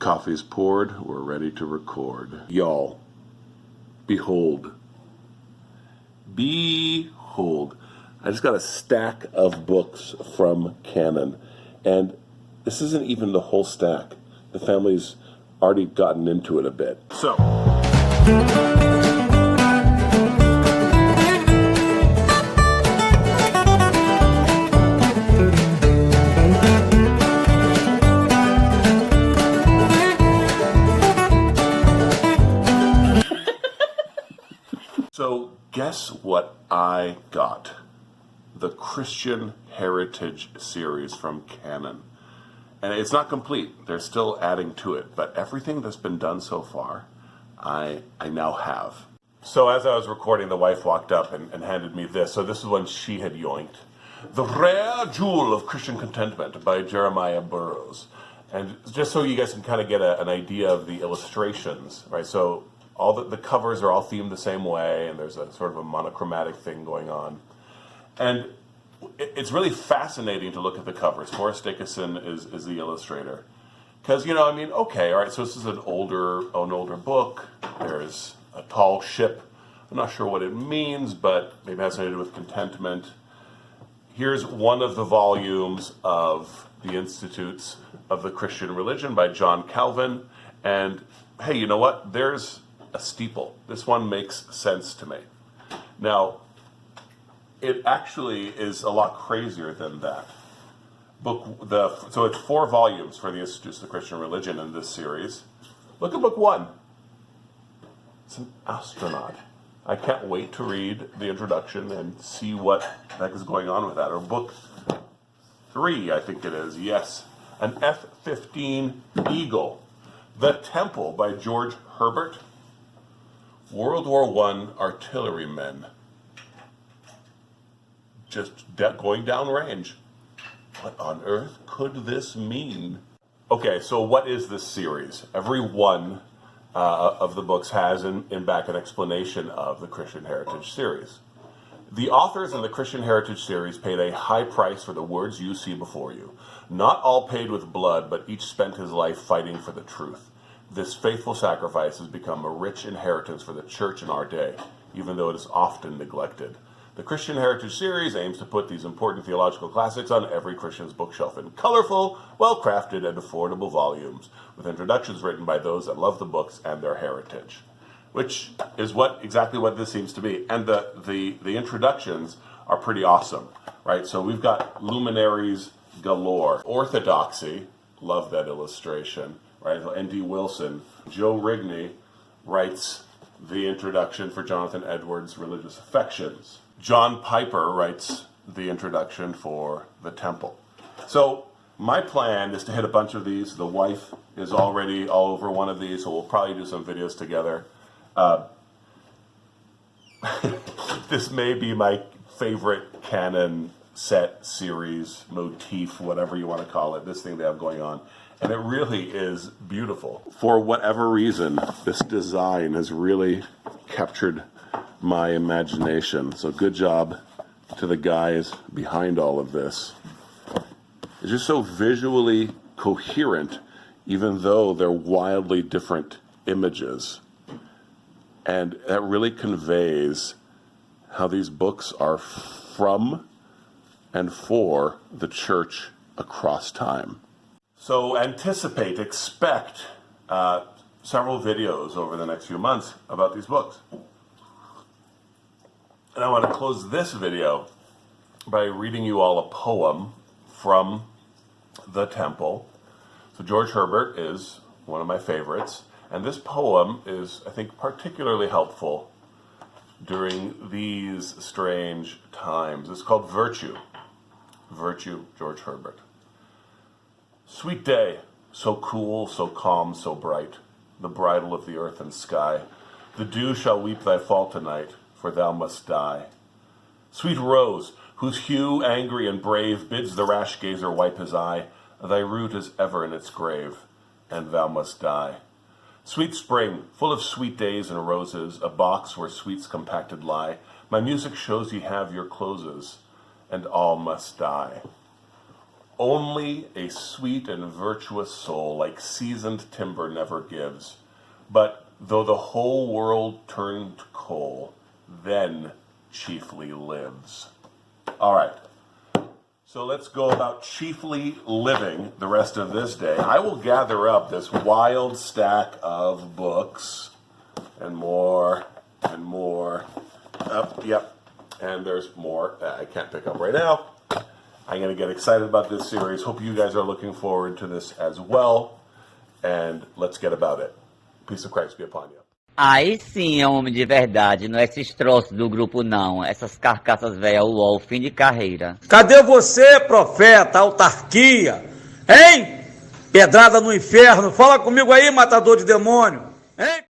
Coffee's poured, we're ready to record. Y'all, behold. Behold. I just got a stack of books from Canon, and this isn't even the whole stack. The family's already gotten into it a bit. So, guess what I got? The Christian Heritage series from Canon. And it's not complete. They're still adding to it. But everything that's been done so far, I now have. So as I was recording, the wife walked up and handed me this. So this is one she had yoinked. The Rare Jewel of Christian Contentment by Jeremiah Burroughs. And just so you guys can kind of get an idea of the illustrations, right? So all the covers are all themed the same way, and there's a sort of a monochromatic thing going on. And it's really fascinating to look at the covers. Forrest Dickinson is the illustrator. Because, okay, all right, so this is an older book. There's a tall ship. I'm not sure what it means, but maybe it has something to do with contentment. Here's one of the volumes of the Institutes of the Christian Religion by John Calvin. And, hey, you know what? There's a steeple. This one makes sense to me. Now, it actually is a lot crazier than that. So it's 4 volumes for the Institutes of the Christian Religion in this series. Look at book 1. It's an astronaut. I can't wait to read the introduction and see what the heck is going on with that. Or book 3, I think it is. Yes, an F-15 Eagle. The Temple by George Herbert. World War I artillerymen. Just going downrange. What on earth could this mean? Okay, so what is this series? Every one of the books has in back an explanation of the Christian Heritage series. The authors in the Christian Heritage series paid a high price for the words you see before you. Not all paid with blood, but each spent his life fighting for the truth. This faithful sacrifice has become a rich inheritance for the church in our day, even though it is often neglected. The Christian Heritage series aims to put these important theological classics on every Christian's bookshelf in colorful, well-crafted, and affordable volumes, with introductions written by those that love the books and their heritage, which is exactly what this seems to be. And the introductions are pretty awesome, right? So we've got luminaries galore. Orthodoxy, love that illustration. Right, N.D. Wilson. Joe Rigney writes the introduction for Jonathan Edwards' Religious Affections. John Piper writes the introduction for The Temple. So my plan is to hit a bunch of these. The wife is already all over one of these, so we'll probably do some videos together. This may be my favorite Canon set, series, motif, whatever you want to call it, this thing they have going on. And it really is beautiful. For whatever reason, this design has really captured my imagination. So good job to the guys behind all of this. It's just so visually coherent, even though they're wildly different images. And that really conveys how these books are from and for the church across time. So expect several videos over the next few months about these books. And I want to close this video by reading you all a poem from The Temple. So George Herbert is one of my favorites, and this poem is, I think, particularly helpful during these strange times. It's called Virtue. Virtue, George Herbert. Sweet day, so cool, so calm, so bright, the bridal of the earth and sky. The dew shall weep thy fall tonight, for thou must die. Sweet rose, whose hue angry and brave bids the rash gazer wipe his eye, thy root is ever in its grave, and thou must die. Sweet spring, full of sweet days and roses, a box where sweets compacted lie, my music shows ye have your closes, and all must die. Only a sweet and virtuous soul, like seasoned timber, never gives. But though the whole world turn to coal, then chiefly lives. All right. So let's go about chiefly living the rest of this day. I will gather up this wild stack of books and more and more. Yep. And there's more that I can't pick up right now. I'm going to get excited about this series. Hope you guys are looking forward to this as well. And let's get about it. Peace of Christ be upon you. Aí sim é um homem de verdade, não é esses troços do grupo não, essas carcaças velhas, uol, fim de carreira. Cadê você, profeta, autarquia? Hein? Pedrada no inferno, fala comigo aí, matador de demônio. Hein?